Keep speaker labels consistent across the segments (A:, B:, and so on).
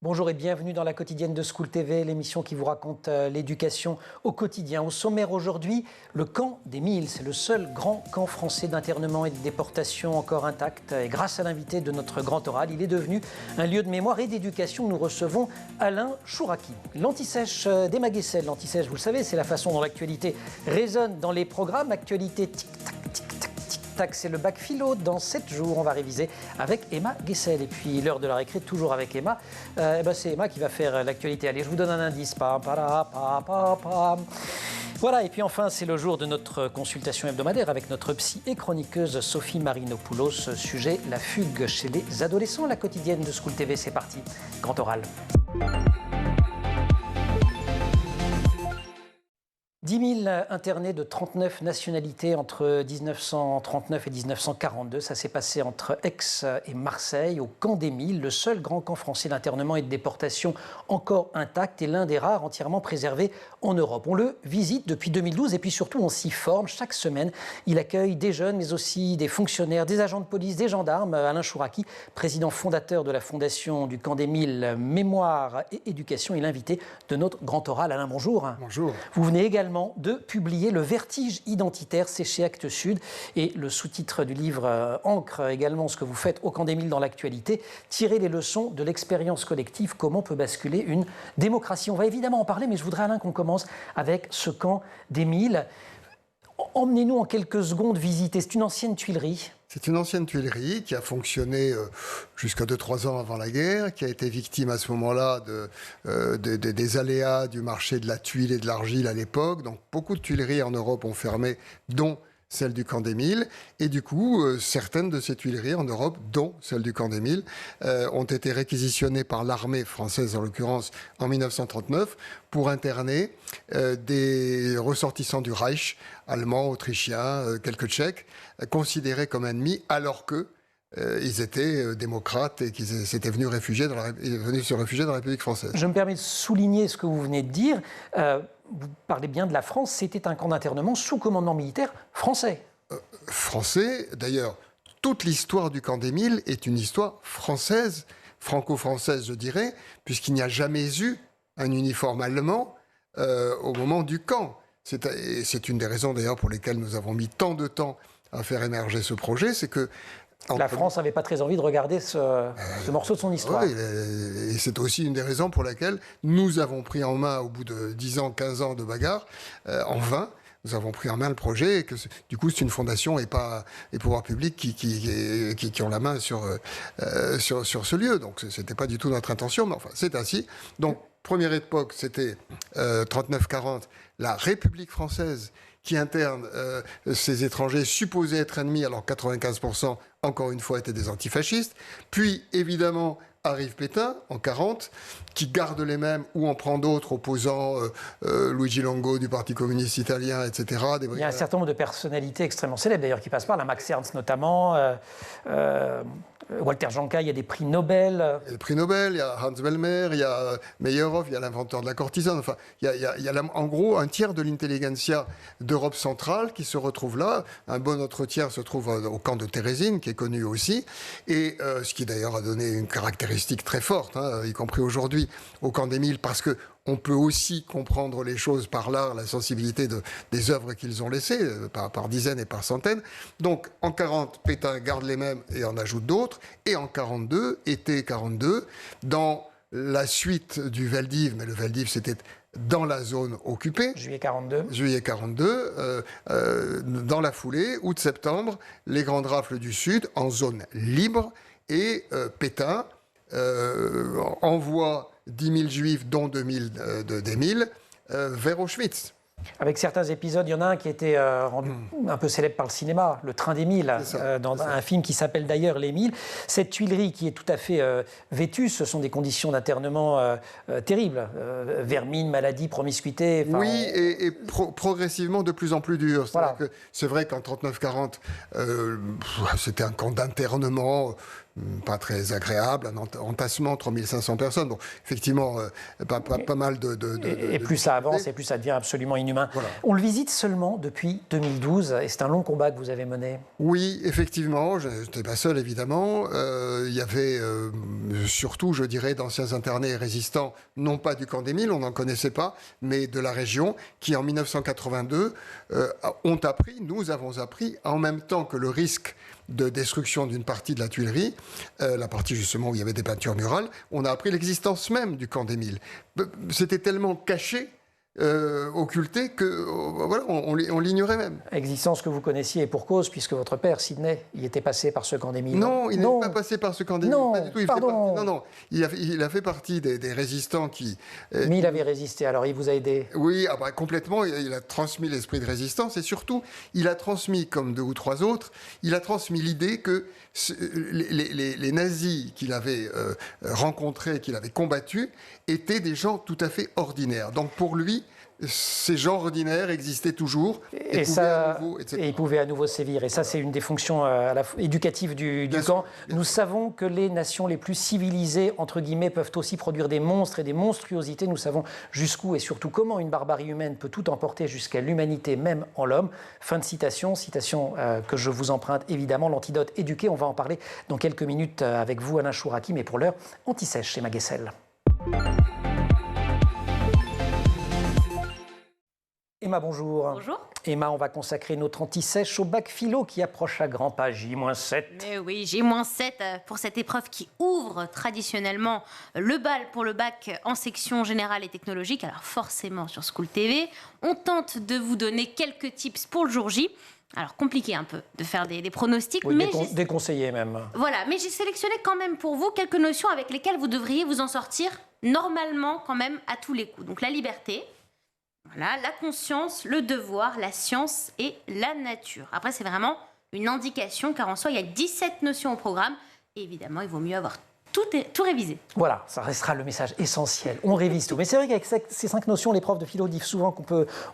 A: Bonjour et bienvenue dans la quotidienne de School TV, l'émission qui vous raconte l'éducation au quotidien. Au sommaire aujourd'hui, le camp des Milles. C'est le seul grand camp français d'internement et de déportation encore intact. Et grâce à l'invité de notre grand oral, il est devenu un lieu de mémoire et d'éducation. Nous recevons Alain Chouraki. L'anti-sèche d'Emma Guessel. L'anti-sèche, vous le savez, c'est la façon dont l'actualité résonne dans les programmes. Actualité tic-tac, tic-tac, tic-tac, c'est le bac philo. Dans 7 jours, on va réviser avec Emma Guessel. Et puis l'heure de la récré, toujours avec Emma. C'est Emma qui va faire l'actualité. Allez, je vous donne un indice. Voilà, et puis enfin, c'est le jour de notre consultation hebdomadaire avec notre psy et chroniqueuse Sophie Marinopoulos. Sujet, la fugue chez les adolescents. La quotidienne de School TV, c'est parti. Grand oral. 10 000 internés de 39 nationalités entre 1939 et 1942. Ça s'est passé entre Aix et Marseille, au camp des Milles, le seul grand camp français d'internement et de déportation encore intact et l'un des rares entièrement préservés en Europe. On le visite depuis 2012 et puis surtout on s'y forme. Chaque semaine, il accueille des jeunes mais aussi des fonctionnaires, des agents de police, des gendarmes. Alain Chouraki, président fondateur de la fondation du camp des Milles, Mémoire et Éducation, est l'invité de notre grand oral. Alain, bonjour.
B: Bonjour.
A: Vous venez également de publier Le vertige identitaire, c'est chez Actes Sud, et le sous-titre du livre ancre également ce que vous faites au camp des Milles dans l'actualité, tirer les leçons de l'expérience collective, comment peut basculer une démocratie. On va évidemment en parler, mais je voudrais, Alain, qu'on commence avec ce camp des Milles. Emmenez-nous en quelques secondes visiter, c'est une ancienne tuilerie.
B: C'est une ancienne tuilerie qui a fonctionné jusqu'à 2-3 ans avant la guerre, qui a été victime à ce moment-là des aléas du marché de la tuile et de l'argile à l'époque. Donc beaucoup de tuileries en Europe ont fermé, dont celle du camp des Milles. Et du coup, certaines de ces tuileries en Europe, dont celle du camp des Milles, ont été réquisitionnées par l'armée française, en l'occurrence, en 1939, pour interner des ressortissants du Reich, allemands, autrichiens, quelques Tchèques, considérés comme ennemis, alors que ils étaient démocrates et qu'ils s'étaient venus se réfugier dans la République française.
A: Je me permets de souligner ce que vous venez de dire. Vous parlez bien de la France, c'était un camp d'internement sous commandement militaire français.
B: Français, d'ailleurs, toute l'histoire du camp des Milles est une histoire française, franco-française je dirais, puisqu'il n'y a jamais eu un uniforme allemand au moment du camp. C'est une des raisons d'ailleurs pour lesquelles nous avons mis tant de temps à faire émerger ce projet, c'est que
A: la France n'avait pas très envie de regarder ce morceau de son histoire.
B: Oui, et c'est aussi une des raisons pour lesquelles nous avons pris en main, au bout de 10 ans, 15 ans de bagarre, en vain, nous avons pris en main le projet. Et que, du coup, c'est une fondation et pas les pouvoirs publics qui ont la main sur ce lieu. Donc, ce n'était pas du tout notre intention, mais enfin, c'est ainsi. Donc, première époque, c'était 39-40, la République française qui interne ces étrangers supposés être ennemis, alors 95%, encore une fois, étaient des antifascistes. Puis, évidemment, arrive Pétain, en 40, qui garde les mêmes ou en prend d'autres, opposant Luigi Longo du Parti communiste italien, etc.
A: Il y a un certain nombre de personnalités extrêmement célèbres, d'ailleurs, qui passent par là. Max Ernst, notamment, Walter Janka, il y a des prix Nobel.
B: Il y a le prix Nobel, il y a Hans Bellmer, il y a Meyerhoff, il y a l'inventeur de la cortisone. Enfin, il y a en gros un tiers de l'intelligentsia d'Europe centrale qui se retrouve là. Un bon autre tiers se trouve au camp de Térésine, qui est connu aussi. Et ce qui d'ailleurs a donné une caractéristique très forte, y compris aujourd'hui, au camp des Milles, parce que on peut aussi comprendre les choses par l'art, la sensibilité des œuvres qu'ils ont laissées, par dizaines et par centaines. Donc, en 40, Pétain garde les mêmes et en ajoute d'autres. Et en 42, été 42, dans la suite du Veldiv, mais le Veldiv, c'était dans la zone occupée.
A: Juillet 42.
B: Juillet 42, dans la foulée, août-septembre, les grandes rafles du Sud, en zone libre, et Pétain envoie 10 000 juifs, dont 2 000 des Milles, vers Auschwitz.
A: Avec certains épisodes, il y en a un qui a été rendu un peu célèbre par le cinéma, Le Train des Milles, dans un film qui s'appelle d'ailleurs Les Milles. Cette tuilerie qui est tout à fait vétuste, ce sont des conditions d'internement terribles. Vermine, maladie, promiscuité.
B: Oui, et progressivement de plus en plus dur. Voilà. C'est vrai qu'en 39-40, c'était un camp d'internement pas très agréable, un entassement, 3500 personnes. Bon, effectivement, pas mal
A: Et plus ça avance, et plus ça devient absolument inhumain. Voilà. On le visite seulement depuis 2012, et c'est un long combat que vous avez mené.
B: Oui, effectivement, je n'étais pas seul, évidemment. Il y avait surtout, je dirais, d'anciens internés et résistants, non pas du camp des Milles, on n'en connaissait pas, mais de la région, qui en 1982 nous avons appris, en même temps que le risque de destruction d'une partie de la Tuilerie, la partie justement où il y avait des peintures murales, on a appris l'existence même du camp des Milles. C'était tellement caché, occulté, que voilà, on l'ignorait même.
A: Existence que vous connaissiez et pour cause, puisque votre père, Sidney, il était passé par ce camp des Milles.
B: Non, il n'est pas passé par ce camp des Milles.
A: Non,
B: pas du tout. Il a fait partie des résistants qui...
A: Mais il avait résisté, alors il vous a aidé.
B: Oui, complètement. Il a transmis l'esprit de résistance et surtout, il a transmis, comme 2 ou 3 autres, il a transmis l'idée que les nazis qu'il avait rencontrés, qu'il avait combattus, étaient des gens tout à fait ordinaires. Donc pour lui, ces gens ordinaires existaient toujours et
A: ils pouvaient à nouveau sévir. Et ça, c'est une des fonctions éducatives du camp. Nous savons que les nations les plus civilisées, entre guillemets, peuvent aussi produire des monstres et des monstruosités. Nous savons jusqu'où et surtout comment une barbarie humaine peut tout emporter jusqu'à l'humanité, même en l'homme. Fin de citation que je vous emprunte évidemment, l'antidote éduqué. On va en parler dans quelques minutes avec vous, Alain Chouraki, mais pour l'heure, Anti-Sèche chez Maguessel. Emma, bonjour.
C: Bonjour.
A: Emma, on va consacrer notre anti-sèche au bac philo qui approche à grands pas, J-7.
C: Mais oui, J-7 pour cette épreuve qui ouvre traditionnellement le bal pour le bac en section générale et technologique. Alors forcément sur School TV, on tente de vous donner quelques tips pour le jour J. Alors compliqué un peu de faire des pronostics,
A: oui,
C: mais
A: déconseillé même.
C: Voilà, mais j'ai sélectionné quand même pour vous quelques notions avec lesquelles vous devriez vous en sortir normalement quand même à tous les coups. Donc la liberté. Voilà, la conscience, le devoir, la science et la nature. Après, c'est vraiment une indication, car en soi, il y a 17 notions au programme. Et évidemment, il vaut mieux avoir tout révisé.
A: Voilà, ça restera le message essentiel. On révise tout. Mais c'est vrai qu'avec ces 5 notions, les profs de philo disent souvent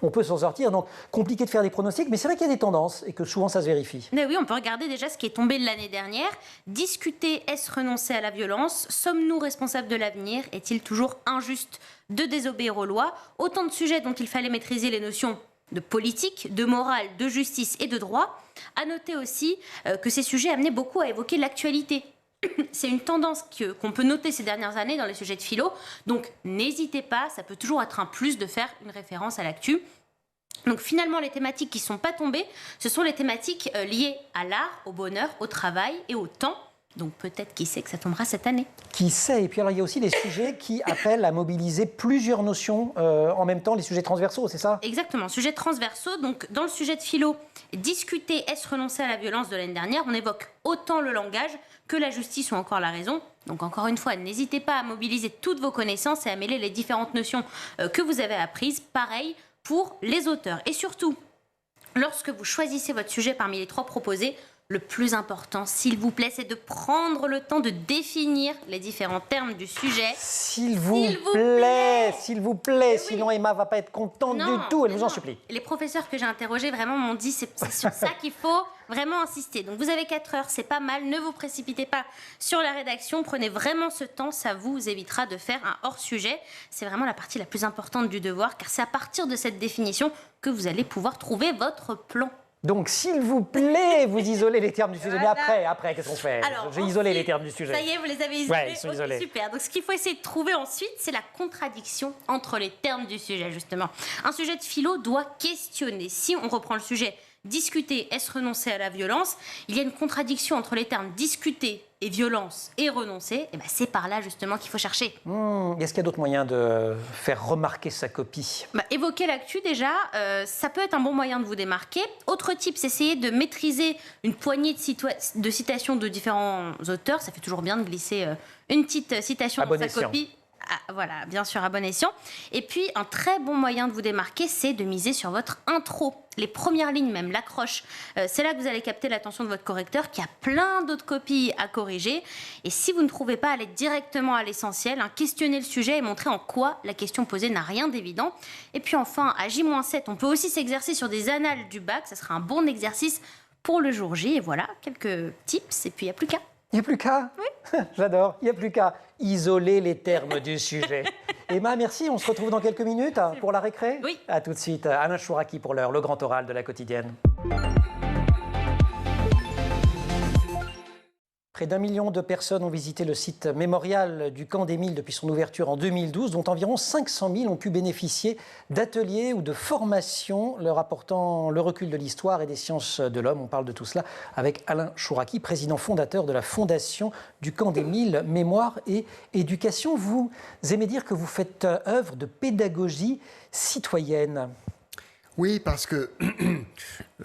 A: on peut s'en sortir. Donc, compliqué de faire des pronostics, mais c'est vrai qu'il y a des tendances et que souvent, ça se vérifie.
C: Mais oui, on peut regarder déjà ce qui est tombé de l'année dernière. Discuter, est-ce renoncer à la violence? Sommes-nous responsables de l'avenir? Est-il toujours injuste de désobéir aux lois? Autant de sujets dont il fallait maîtriser les notions de politique, de morale, de justice et de droit. À noter aussi que ces sujets amenaient beaucoup à évoquer l'actualité. C'est une tendance qu'on peut noter ces dernières années dans les sujets de philo. Donc n'hésitez pas, ça peut toujours être un plus de faire une référence à l'actu. Donc finalement, les thématiques qui ne sont pas tombées, ce sont les thématiques liées à l'art, au bonheur, au travail et au temps. Donc peut-être, qui sait, que ça tombera cette année.
A: Qui sait. Et puis alors, il y a aussi des sujets qui appellent à mobiliser plusieurs notions en même temps, les sujets transversaux, c'est ça?
C: Exactement, sujets transversaux. Donc dans le sujet de philo, discuter, est-ce renoncer à la violence de l'année dernière, on évoque autant le langage que la justice ou encore la raison. Donc encore une fois, n'hésitez pas à mobiliser toutes vos connaissances et à mêler les différentes notions que vous avez apprises. Pareil pour les auteurs. Et surtout, lorsque vous choisissez votre sujet parmi les 3 proposés, le plus important, s'il vous plaît, c'est de prendre le temps de définir les différents termes du sujet.
A: S'il vous plaît, sinon Emma va pas être contente du tout, elle vous en supplie.
C: Les professeurs que j'ai interrogés vraiment m'ont dit c'est sur ça qu'il faut vraiment insister. Donc vous avez 4 heures, c'est pas mal, ne vous précipitez pas sur la rédaction, prenez vraiment ce temps, ça vous évitera de faire un hors-sujet. C'est vraiment la partie la plus importante du devoir, car c'est à partir de cette définition que vous allez pouvoir trouver votre plan.
A: Donc, s'il vous plaît, vous isolez les termes du sujet. Mais après, qu'est-ce qu'on fait? J'ai isolé les termes du sujet.
C: Ça y est, vous les avez isolés.
A: Ouais, ils sont isolés.
C: Super. Donc, ce qu'il faut essayer de trouver ensuite, c'est la contradiction entre les termes du sujet, justement. Un sujet de philo doit questionner. Si on reprend le sujet discuter, est-ce renoncer à la violence? Il y a une contradiction entre les termes discuter et violence et renoncer. Et ben c'est par là justement qu'il faut chercher.
A: Est-ce qu'il y a d'autres moyens de faire remarquer sa copie?
C: Évoquer l'actu déjà, ça peut être un bon moyen de vous démarquer. Autre type, c'est essayer de maîtriser une poignée de citations de différents auteurs. Ça fait toujours bien de glisser une petite citation dans sa copie. Ah, voilà, bien sûr, à bon escient. Et puis, un très bon moyen de vous démarquer, c'est de miser sur votre intro. Les premières lignes même, l'accroche. C'est là que vous allez capter l'attention de votre correcteur qui a plein d'autres copies à corriger. Et si vous ne trouvez pas, allez directement à l'essentiel, questionner le sujet et montrer en quoi la question posée n'a rien d'évident. Et puis enfin, à J-7, on peut aussi s'exercer sur des annales du bac. Ça sera un bon exercice pour le jour J. Et voilà, quelques tips, et puis il n'y a plus qu'à.
A: Il n'y a plus qu'à.
C: Oui.
A: J'adore. Il n'y a plus qu'à isoler les termes du sujet. Emma, merci. On se retrouve dans quelques minutes pour la récré.
C: Oui.
A: À tout de suite. Alain Chouraki pour l'heure, le grand oral de la quotidienne. Près d'1 million de personnes ont visité le site mémorial du camp d'Émile depuis son ouverture en 2012, dont environ 500 000 ont pu bénéficier d'ateliers ou de formations leur apportant le recul de l'histoire et des sciences de l'homme. On parle de tout cela avec Alain Chouraki, président fondateur de la Fondation du camp d'Émile, Mémoire et Éducation. Vous aimez dire que vous faites œuvre de pédagogie citoyenne.
B: Oui, parce que,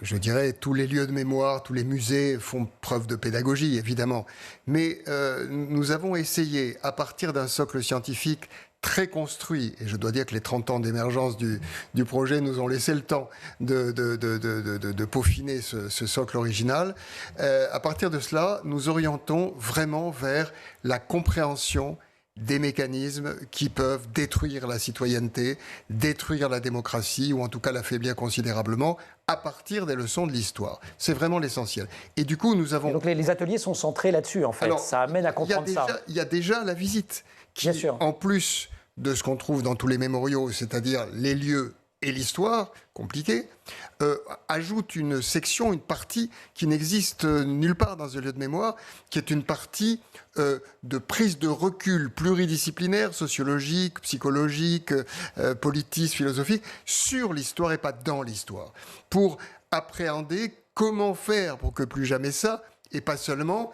B: je dirais, tous les lieux de mémoire, tous les musées font preuve de pédagogie, évidemment. Mais nous avons essayé, à partir d'un socle scientifique très construit, et je dois dire que les 30 ans d'émergence du projet nous ont laissé le temps de peaufiner ce socle original. À partir de cela, nous orientons vraiment vers la compréhension des mécanismes qui peuvent détruire la citoyenneté, détruire la démocratie, ou en tout cas l'affaiblir considérablement, à partir des leçons de l'histoire. C'est vraiment l'essentiel. Et du coup, nous avons...
A: Et donc les ateliers sont centrés là-dessus, en fait. Alors, ça amène à comprendre ça.
B: Il y a déjà la visite, qui,
A: bien sûr,
B: en plus de ce qu'on trouve dans tous les mémoriaux, c'est-à-dire les lieux et l'histoire, compliquée, ajoute une section, une partie qui n'existe nulle part dans un lieu de mémoire, qui est une partie de prise de recul pluridisciplinaire, sociologique, psychologique, politiste, philosophique, sur l'histoire et pas dans l'histoire, pour appréhender comment faire pour que plus jamais ça, et pas seulement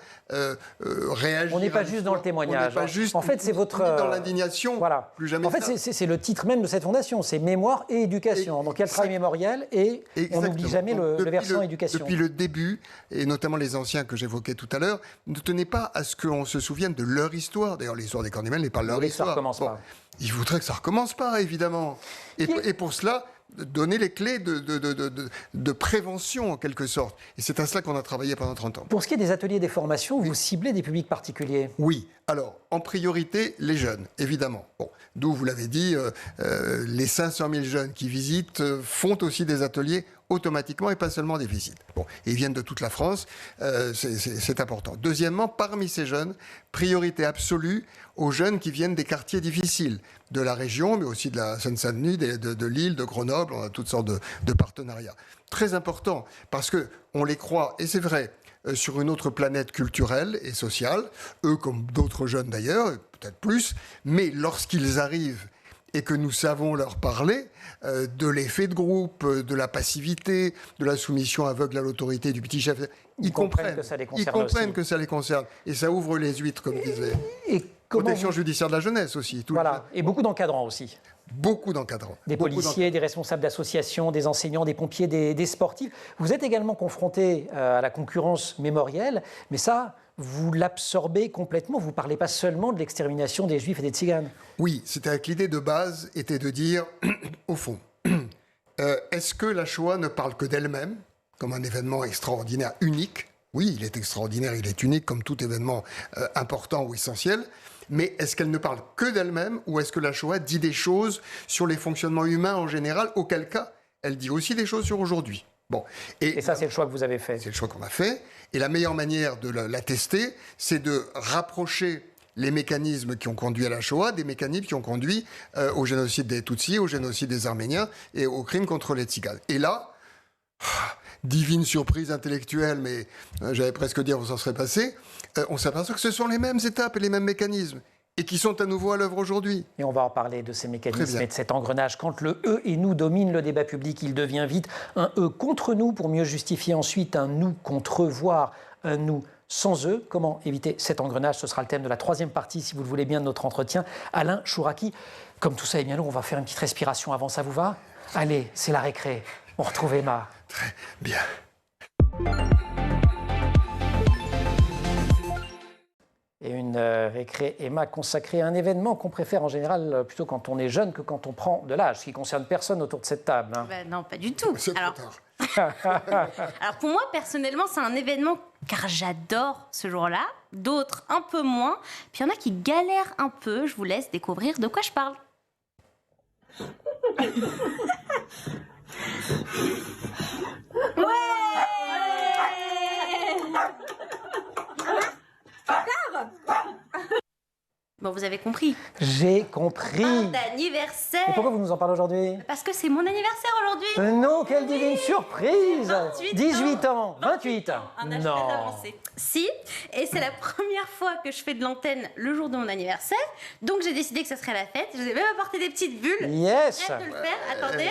B: réagir.
A: On n'est pas juste dans le témoignage.
B: On n'est pas juste
A: en fait, c'est votre
B: dans l'indignation.
A: Voilà.
B: Plus jamais.
A: En fait, c'est le titre même de cette fondation, c'est Mémoire et Éducation. Donc il y a le travail mémoriel et on n'oublie jamais le versant éducation.
B: Depuis le début, et notamment les anciens que j'évoquais tout à l'heure, ne tenaient pas à ce qu'on se souvienne de leur histoire. D'ailleurs, l'histoire des camps d'Émile n'est pas leur histoire.
A: Ça recommence pas.
B: Ils voudraient que ça recommence pas, évidemment. Et pour cela, donner les clés de prévention, en quelque sorte. Et c'est à cela qu'on a travaillé pendant 30 ans.
A: Pour ce qui est des ateliers et des formations, vous ciblez des publics particuliers?
B: Oui. Alors, en priorité, les jeunes, évidemment. Bon, d'où, vous l'avez dit, les 500 000 jeunes qui visitent font aussi des ateliers automatiquement et pas seulement des visites. Bon, et ils viennent de toute la France, c'est important. Deuxièmement, parmi ces jeunes, priorité absolue aux jeunes qui viennent des quartiers difficiles, de la région, mais aussi de la Seine-Saint-Denis, de Lille, de Grenoble, on a toutes sortes de partenariats. Très important, parce qu'on les croit, et c'est vrai, sur une autre planète culturelle et sociale, eux comme d'autres jeunes d'ailleurs, peut-être plus, mais lorsqu'ils arrivent et que nous savons leur parler de l'effet de groupe, de la passivité, de la soumission aveugle à l'autorité du petit chef, ils comprennent que ça les concerne. Et ça ouvre les huîtres, comme disait. Protection judiciaire de la jeunesse aussi.
A: Voilà, et beaucoup d'encadrants aussi.
B: Beaucoup d'encadrants.
A: Des policiers, des responsables d'associations, des enseignants, des pompiers, des sportifs. Vous êtes également confrontés à la concurrence mémorielle, mais ça, vous l'absorbez complètement. Vous ne parlez pas seulement de l'extermination des Juifs et des Tziganes.
B: Oui, c'était que l'idée de base était de dire, au fond, est-ce que la Shoah ne parle que d'elle-même, comme un événement extraordinaire, unique? Oui, il est extraordinaire, il est unique, comme tout événement important ou essentiel. Mais est-ce qu'elle ne parle que d'elle-même ou est-ce que la Shoah dit des choses sur les fonctionnements humains en général, auquel cas elle dit aussi des choses sur aujourd'hui? Bon.
A: Et ça, c'est le choix que vous avez fait.
B: C'est le choix qu'on a fait. Et la meilleure manière de la tester, c'est de rapprocher les mécanismes qui ont conduit à la Shoah des mécanismes qui ont conduit au génocide des Tutsis, au génocide des Arméniens et aux crimes contre les Tziganes. Et là, divine surprise intellectuelle, mais j'allais presque dire on s'en serait passé, on s'aperçoit que ce sont les mêmes étapes et les mêmes mécanismes, et qui sont à nouveau à l'œuvre aujourd'hui.
A: Et on va en parler de ces mécanismes et de cet engrenage. Quand le « eux » et « nous » domine le débat public, il devient vite un « eux » contre nous, pour mieux justifier ensuite un « nous » contre, voire un « nous » sans eux. Comment éviter cet engrenage? Ce sera le thème de la troisième partie, si vous le voulez bien, de notre entretien. Alain Chouraki, comme tout ça est bien lourd, on va faire une petite respiration avant, ça vous va? Allez, c'est la récré. On retrouve Emma.
B: Très bien.
A: Et une récré Emma consacrée à un événement qu'on préfère en général plutôt quand on est jeune que quand on prend de l'âge, ce qui ne concerne personne autour de cette table. Hein.
C: Ben non, pas du tout.
B: C'est trop tard.
C: Alors pour moi, personnellement, c'est un événement car j'adore ce jour-là. D'autres, un peu moins. Puis il y en a qui galèrent un peu. Je vous laisse découvrir de quoi je parle.
D: Ouais.
C: Bon, vous avez compris.
A: J'ai compris.
C: D'anniversaire.
A: Et pourquoi vous nous en parlez aujourd'hui?
C: Parce que c'est mon anniversaire aujourd'hui.
A: Non, quelle divine surprise!
C: 28
A: 18 ans, 28 ans.
C: Un âge
A: Non.
C: très avancé. Si, et c'est la première fois que je fais de l'antenne le jour de mon anniversaire. Donc j'ai décidé que ça serait la fête. Je vous ai même apporté des petites bulles.
A: Yes.
C: Prête de le faire. Attendez.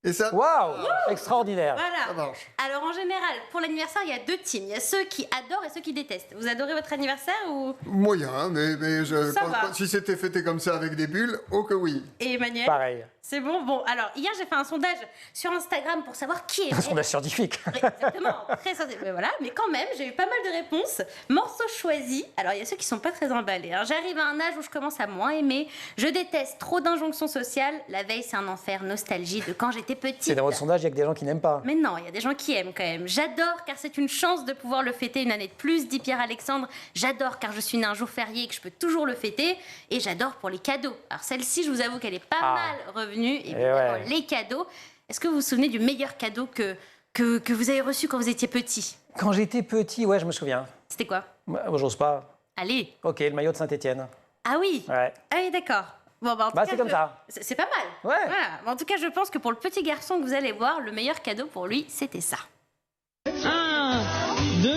B: Et ça,
A: Waouh, extraordinaire.
C: Voilà.
B: ça marche.
C: Alors en général, pour l'anniversaire, il y a deux teams. Il y a ceux qui adorent et ceux qui détestent. Vous adorez votre anniversaire ou...
B: Moyen, mais
C: Ça va.
B: si c'était fêté comme ça avec des bulles, oh que oui.
C: Et Emmanuel?
A: Pareil.
C: C'est bon. Bon, alors hier j'ai fait un sondage sur Instagram pour savoir qui est.
A: Un sondage scientifique.
C: Exactement, très scientifique. Mais voilà, mais quand même, j'ai eu pas mal de réponses. Morceaux choisis. Alors il y a ceux qui sont pas très emballés. Hein. J'arrive à un âge où je commence à moins aimer. Je déteste trop d'injonctions sociales. La veille, c'est un enfer. Nostalgie de quand j'étais petite.
A: C'est dans votre sondage, il y a que des gens qui n'aiment pas.
C: Mais non, il y a des gens qui aiment quand même. J'adore car c'est une chance de pouvoir le fêter une année de plus, dit Pierre-Alexandre. J'adore car je suis né un jour férié et que je peux toujours le fêter. Et j'adore pour les cadeaux. Alors celle-ci, je vous avoue qu'elle est pas mal revenue. Évidemment, les cadeaux. Est-ce que vous vous souvenez du meilleur cadeau que vous avez reçu quand vous étiez petit?
A: Quand j'étais petit, ouais, je me souviens.
C: C'était quoi?
A: J'ose pas.
C: Allez.
A: Ok, le maillot de Saint-Étienne.
C: Ah oui.
A: Ouais.
C: Ah oui, d'accord. Bon, bah, en tout
A: Bah,
C: cas,
A: c'est comme ça.
C: C'est pas mal.
A: Ouais.
C: Voilà. Mais en tout cas, je pense que pour le petit garçon que vous allez voir, le meilleur cadeau pour lui, c'était ça.
D: 1, 2.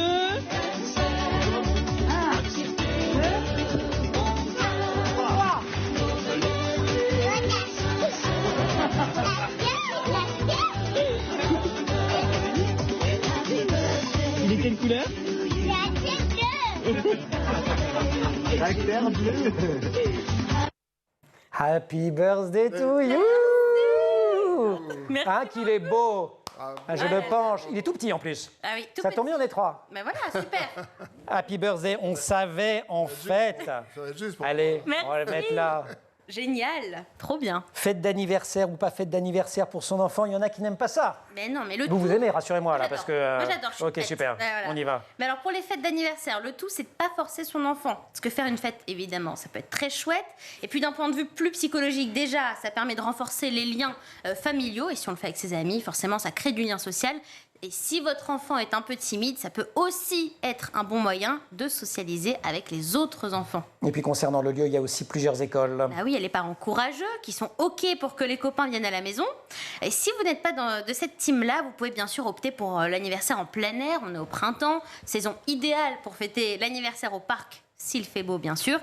D: Il est quelle couleur?
A: Happy birthday to you.
C: Merci.
A: Hein, qu'il est beau. Ah, je le penche. Il est tout petit en plus.
C: Ah oui, tout
A: Ça
C: petit.
A: tombe bien, on est trois.
C: Mais voilà, super.
A: Happy birthday, on savait en fait.
B: Ça va être juste pour...
A: Allez,
C: Merci.
A: on va le mettre là.
C: Génial. Trop bien.
A: Fête d'anniversaire ou pas fête d'anniversaire pour son enfant, il y en a qui n'aiment pas ça.
C: Mais non, mais le
A: Vous
C: tout...
A: aimez, rassurez-moi là,
C: J'adore.
A: parce que...
C: Moi, j'adore, je suis
A: Ok,
C: prête.
A: super,
C: Ouais, voilà.
A: on y va.
C: Mais alors, pour les fêtes d'anniversaire, le tout, c'est de pas forcer son enfant. Parce que faire une fête, évidemment, ça peut être très chouette. Et puis, d'un point de vue plus psychologique, déjà, ça permet de renforcer les liens familiaux. Et si on le fait avec ses amis, forcément, ça crée du lien social. Et si votre enfant est un peu timide, ça peut aussi être un bon moyen de socialiser avec les autres enfants.
A: Et puis concernant le lieu, il y a aussi plusieurs écoles.
C: Bah oui, il y a les parents courageux qui sont OK pour que les copains viennent à la maison. Et si vous n'êtes pas de cette team-là, vous pouvez bien sûr opter pour l'anniversaire en plein air. On est au printemps, saison idéale pour fêter l'anniversaire au parc, s'il fait beau bien sûr.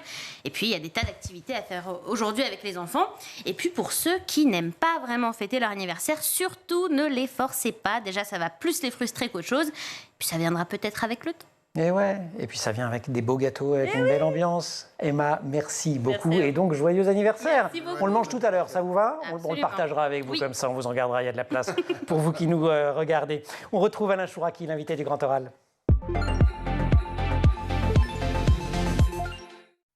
C: Et puis il y a des tas d'activités à faire aujourd'hui avec les enfants. Et puis pour ceux qui n'aiment pas vraiment fêter leur anniversaire, surtout ne les forcez pas. Déjà ça va plus les frustrer qu'autre chose. Puis ça viendra peut-être avec le temps.
A: Et ouais, et puis ça vient avec des beaux gâteaux, avec une belle ambiance. Emma, merci beaucoup.
C: Merci à vous.
A: Et donc, joyeux anniversaire.
C: Merci beaucoup.
A: On le mange tout à l'heure, ça vous va? On le
C: Absolument.
A: partagera avec vous,
C: Oui.
A: comme ça on vous en gardera, il y a de la place pour vous qui nous regardez. On retrouve Alain Chouraki, l'invité du Grand Oral.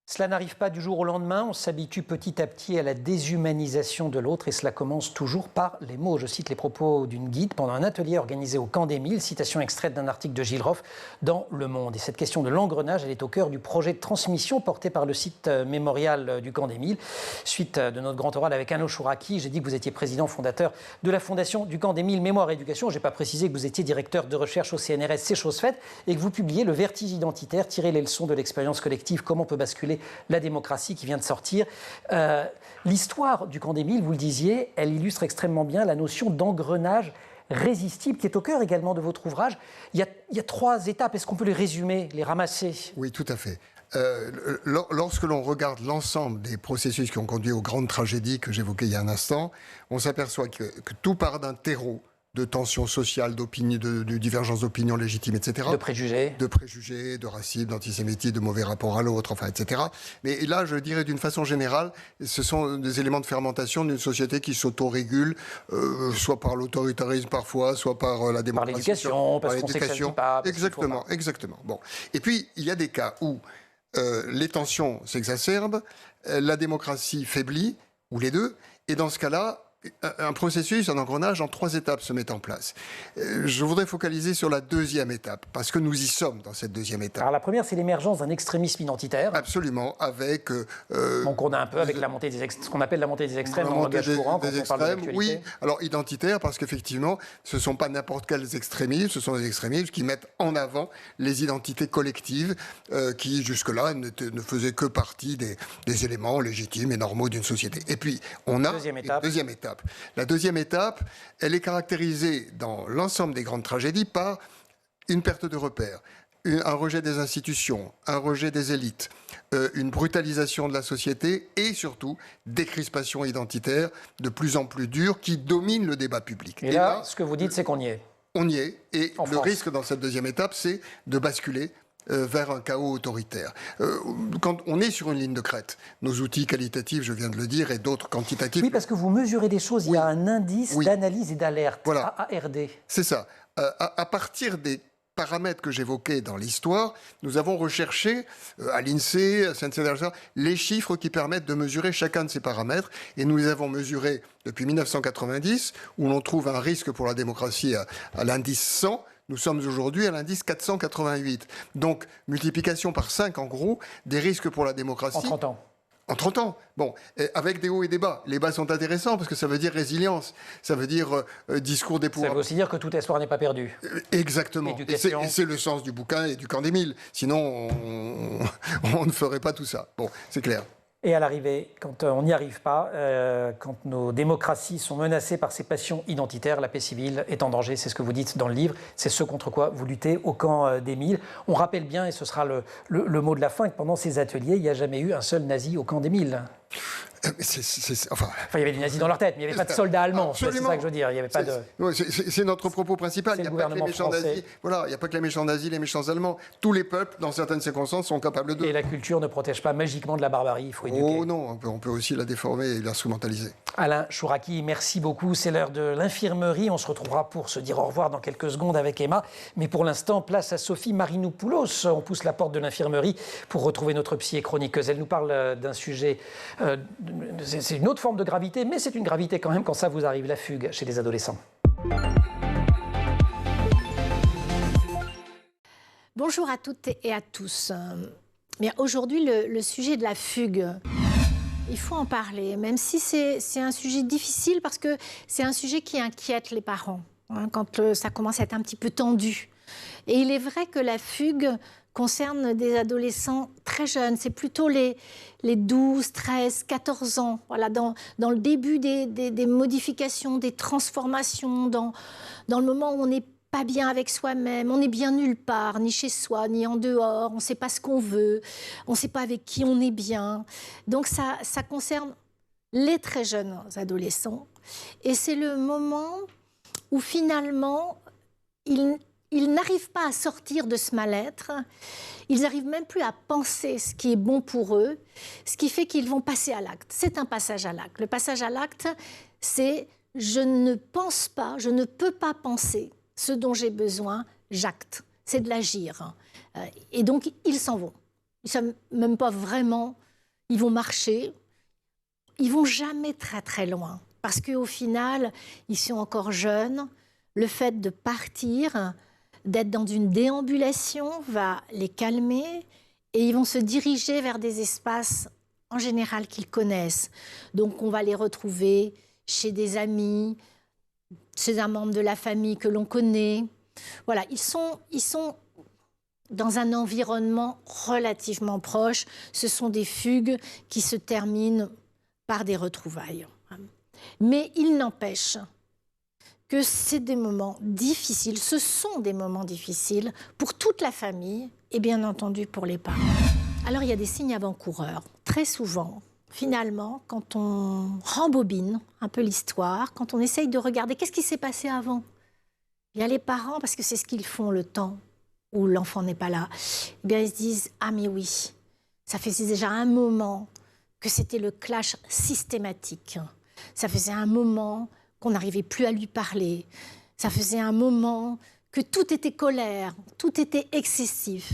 A: Cela n'arrive pas du jour au lendemain, on s'habitue petit à petit à la déshumanisation de l'autre et cela commence toujours par les mots. Je cite les propos d'une guide pendant un atelier organisé au Camp des Milles, citation extraite d'un article de Gilles Roff dans Le Monde. Et cette question de l'engrenage, elle est au cœur du projet de transmission porté par le site mémorial du Camp des Milles. Suite de notre Grand Oral avec Alain Chouraki, j'ai dit que vous étiez président fondateur de la Fondation du Camp des Milles Mémoire et Éducation. Je n'ai pas précisé que vous étiez directeur de recherche au CNRS, c'est chose faite, et que vous publiez Le Vertige identitaire, tirer les leçons de l'expérience collective, comment peut basculer la démocratie, qui vient de sortir. L'histoire du Camp des Milles, vous le disiez, elle illustre extrêmement bien la notion d'engrenage résistible qui est au cœur également de votre ouvrage. Il y a trois étapes, est-ce qu'on peut les résumer, les ramasser?
B: Oui, tout à fait. Lorsque l'on regarde l'ensemble des processus qui ont conduit aux grandes tragédies que j'évoquais il y a un instant, on s'aperçoit que tout part d'un terreau de tensions sociales, d'opinions, de divergences d'opinions légitimes, etc.
A: De préjugés.
B: De préjugés, de racisme, d'antisémitisme, de mauvais rapport à l'autre, enfin, etc. Mais là, je dirais d'une façon générale, ce sont des éléments de fermentation d'une société qui s'autorégule, soit par l'autoritarisme parfois, soit par la démocratie.
A: Par l'éducation, parce qu'on sait que ça ne dit pas.
B: Exactement, exactement. Bon. Et puis, il y a des cas où les tensions s'exacerbent, la démocratie faiblit, ou les deux, et dans ce cas-là, un processus, un engrenage en 3 étapes se met en place. Je voudrais focaliser sur la 2e étape, parce que nous y sommes dans cette 2e étape.
A: Alors la première, c'est l'émergence d'un extrémisme identitaire.
B: Absolument, avec...
A: donc on a un peu avec la montée ce qu'on appelle la montée des extrêmes en langage courant, quand on parle de l'actualité.
B: Oui, alors identitaire, parce qu'effectivement, ce ne sont pas n'importe quels extrémismes, ce sont des extrémismes qui mettent en avant les identités collectives qui, jusque-là, ne faisaient que partie des éléments légitimes et normaux d'une société. Et puis, on a
A: deuxième étape.
B: La 2e étape, elle est caractérisée dans l'ensemble des grandes tragédies par une perte de repères, un rejet des institutions, un rejet des élites, une brutalisation de la société et surtout des crispations identitaires de plus en plus dures qui dominent le débat public.
A: Et là, ce que vous dites, c'est qu'on y est.
B: On y est. Et
A: en
B: le
A: France.
B: risque dans cette 2e étape, c'est de basculer vers un chaos autoritaire. Quand on est sur une ligne de crête, nos outils qualitatifs, je viens de le dire, et d'autres quantitatifs...
A: Oui, parce que vous mesurez des choses, il y a un indice d'analyse et d'alerte,
B: voilà.
A: AARD.
B: C'est ça. À partir des paramètres que j'évoquais dans l'histoire, nous avons recherché à l'INSEE, à CNCDH, les chiffres qui permettent de mesurer chacun de ces paramètres. Et nous les avons mesurés depuis 1990, où l'on trouve un risque pour la démocratie à l'indice 100. Nous sommes aujourd'hui à l'indice 488. Donc, multiplication par 5, en gros, des risques pour la démocratie.
A: En 30 ans.
B: En 30 ans. Bon, avec des hauts et des bas. Les bas sont intéressants parce que ça veut dire résilience. Ça veut dire discours des pouvoirs.
A: Ça veut aussi dire que tout espoir n'est pas perdu.
B: Exactement. Et c'est le sens du bouquin et du camp des 1000. Sinon, on ne ferait pas tout ça. Bon, c'est clair.
A: Et à l'arrivée, quand on n'y arrive pas, quand nos démocraties sont menacées par ces passions identitaires, la paix civile est en danger, c'est ce que vous dites dans le livre, c'est ce contre quoi vous luttez au camp des 1000. On rappelle bien, et ce sera le mot de la fin, que pendant ces ateliers, il n'y a jamais eu un seul nazi au camp des 1000. Enfin, il y avait des nazis dans leur tête, mais il n'y avait pas de soldats allemands. C'est ça que je veux dire. Il y avait pas de...
B: C'est notre propos principal. Il n'y a pas que les méchants nazis. Voilà, il n'y a pas que les méchants nazis, les méchants allemands. Tous les peuples, dans certaines circonstances, sont capables de...
A: Et la culture ne protège pas magiquement de la barbarie, il faut éduquer.
B: Oh non, on peut aussi la déformer et l'instrumentaliser. Alain
A: Chouraqui, merci beaucoup. C'est l'heure de l'infirmerie. On se retrouvera pour se dire au revoir dans quelques secondes avec Emma. Mais pour l'instant, place à Sophie Marinopoulos. On pousse la porte de l'infirmerie pour retrouver notre psy et chroniqueuse. Elle nous parle d'un sujet... c'est une autre forme de gravité, mais c'est une gravité quand même quand ça vous arrive, la fugue chez les adolescents.
E: Bonjour à toutes et à tous. Aujourd'hui, le sujet de la fugue, il faut en parler, même si c'est un sujet difficile parce que c'est un sujet qui inquiète les parents, quand ça commence à être un petit peu tendu. Et il est vrai que la fugue concerne des adolescents très jeunes. C'est plutôt les 12, 13, 14 ans. Voilà, dans le début des modifications, des transformations, dans le moment où on n'est pas bien avec soi-même, on n'est bien nulle part, ni chez soi, ni en dehors, on ne sait pas ce qu'on veut, on ne sait pas avec qui on est bien. Donc ça concerne les très jeunes adolescents. Et c'est le moment où finalement, ils n'arrivent pas à sortir de ce mal-être, ils n'arrivent même plus à penser ce qui est bon pour eux, ce qui fait qu'ils vont passer à l'acte. C'est un passage à l'acte. Le passage à l'acte, c'est « je ne pense pas, je ne peux pas penser ce dont j'ai besoin, j'acte ». C'est de l'agir. Et donc, ils s'en vont. Ils ne savent même pas vraiment, ils vont marcher, ils ne vont jamais très très loin. Parce qu'au final, ils sont encore jeunes, le fait de partir... d'être dans une déambulation va les calmer et ils vont se diriger vers des espaces en général qu'ils connaissent. Donc on va les retrouver chez des amis, chez un membre de la famille que l'on connaît. Voilà, ils sont dans un environnement relativement proche. Ce sont des fugues qui se terminent par des retrouvailles. Mais il n'empêche que c'est des moments difficiles, ce sont des moments difficiles pour toute la famille et bien entendu pour les parents. Alors il y a des signes avant-coureurs. Très souvent, finalement, quand on rembobine un peu l'histoire, quand on essaye de regarder qu'est-ce qui s'est passé avant, il y a les parents, parce que c'est ce qu'ils font le temps où l'enfant n'est pas là, eh bien ils se disent « Ah mais oui, ça faisait déjà un moment que c'était le clash systématique. Ça faisait un moment... qu'on n'arrivait plus à lui parler. Ça faisait un moment que tout était colère, tout était excessif.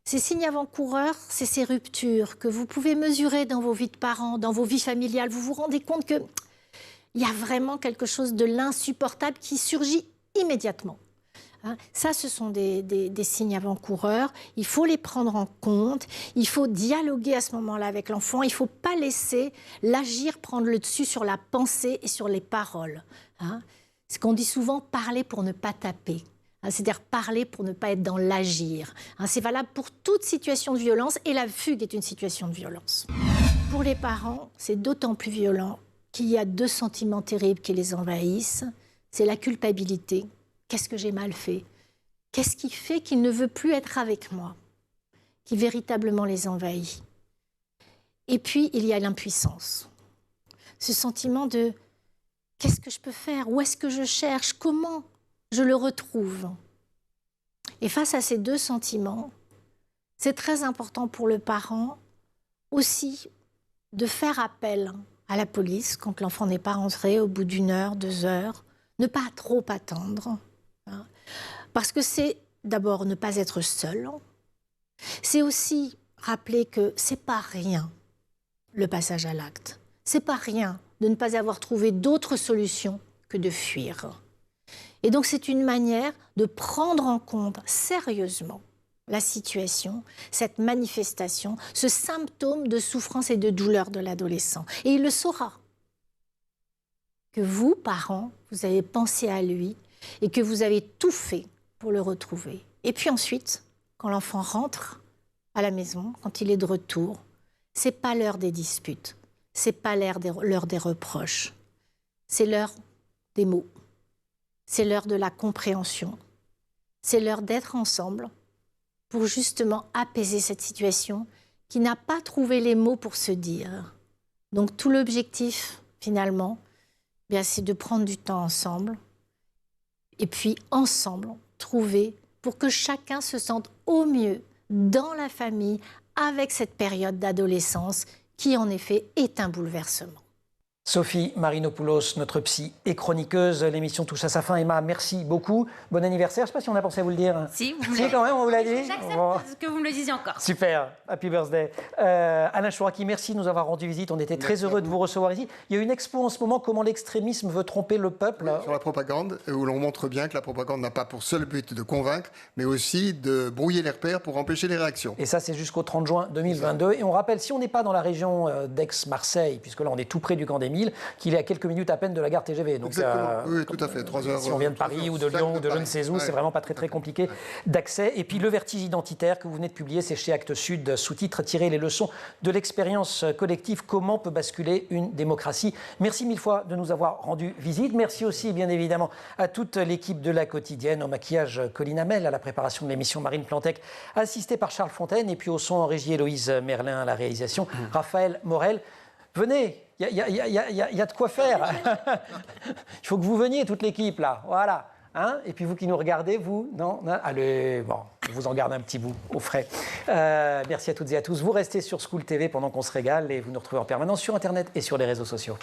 E: Ces signes avant-coureurs, c'est ces ruptures que vous pouvez mesurer dans vos vies de parents, dans vos vies familiales. Vous vous rendez compte que il y a vraiment quelque chose de l'insupportable qui surgit immédiatement. Ça, ce sont des signes avant-coureurs. Il faut les prendre en compte. Il faut dialoguer à ce moment-là avec l'enfant. Il ne faut pas laisser l'agir prendre le dessus sur la pensée et sur les paroles. Ce qu'on dit souvent, parler pour ne pas taper. C'est-à-dire parler pour ne pas être dans l'agir. C'est valable pour toute situation de violence et la fugue est une situation de violence. Pour les parents, c'est d'autant plus violent qu'il y a 2 sentiments terribles qui les envahissent. C'est la culpabilité. Qu'est-ce que j'ai mal fait? Qu'est-ce qui fait qu'il ne veut plus être avec moi? Qui véritablement les envahit. Et puis, il y a l'impuissance. Ce sentiment de qu'est-ce que je peux faire? Où est-ce que je cherche? Comment je le retrouve? Et face à ces 2 sentiments, c'est très important pour le parent aussi de faire appel à la police quand l'enfant n'est pas rentré au bout d'1 heure, 2 heures, ne pas trop attendre. Parce que c'est d'abord ne pas être seul. C'est aussi rappeler que c'est pas rien le passage à l'acte. C'est pas rien de ne pas avoir trouvé d'autre solution que de fuir. Et donc c'est une manière de prendre en compte sérieusement la situation, cette manifestation, ce symptôme de souffrance et de douleur de l'adolescent. Et il le saura. Que vous, parents, vous avez pensé à lui et que vous avez tout fait pour le retrouver. Et puis ensuite, quand l'enfant rentre à la maison, quand il est de retour, c'est pas l'heure des disputes, c'est pas l'heure des reproches, c'est l'heure des mots, c'est l'heure de la compréhension, c'est l'heure d'être ensemble pour justement apaiser cette situation qui n'a pas trouvé les mots pour se dire. Donc tout l'objectif, finalement, c'est de prendre du temps ensemble et puis ensemble trouver pour que chacun se sente au mieux dans la famille avec cette période d'adolescence qui en effet est un bouleversement.
A: Sophie Marinopoulos, notre psy et chroniqueuse. L'émission touche à sa fin. Emma, merci beaucoup. Bon anniversaire. Je ne sais pas si on a pensé à vous le dire.
C: Si, vous me
A: Si, quand même, on vous l'a dit.
C: J'accepte que vous me le disiez encore.
A: Super. Happy birthday. Alain Chouraki, merci de nous avoir rendu visite. On était très heureux de vous recevoir ici. Il y a une expo en ce moment, Comment l'extrémisme veut tromper le peuple.
B: Oui, sur la propagande, où l'on montre bien que la propagande n'a pas pour seul but de convaincre, mais aussi de brouiller les repères pour empêcher les réactions.
A: Et ça, c'est jusqu'au 30 juin 2022. Et on rappelle, si on n'est pas dans la région d'Aix-Marseille, puisque là, on est tout près du Camp des Milles, qu'il est à quelques minutes à peine de la gare TGV. Donc,
B: oui, tout à fait. 3 heures.
A: Si on vient de Paris ou de Lyon ou de je ne sais où, c'est vraiment pas très compliqué d'accès. Et puis Le Vertige identitaire que vous venez de publier, c'est chez Actes Sud, sous-titre « Tirer les leçons de l'expérience collective. Comment peut basculer une démocratie ?» Merci 1000 fois de nous avoir rendu visite. Merci aussi, bien évidemment, à toute l'équipe de La Quotidienne, au maquillage Colline Hamel, à la préparation de l'émission Marine Plantec, assistée par Charles Fontaine, et puis au son en régie Héloïse Merlin, à la réalisation Raphaël Morel. Venez, il y a de quoi faire. Il faut que vous veniez, toute l'équipe, là. Voilà. Et puis vous qui nous regardez, vous, non, allez, bon, on vous en garde un petit bout au frais. Merci à toutes et à tous. Vous restez sur School TV pendant qu'on se régale et vous nous retrouvez en permanence sur Internet et sur les réseaux sociaux.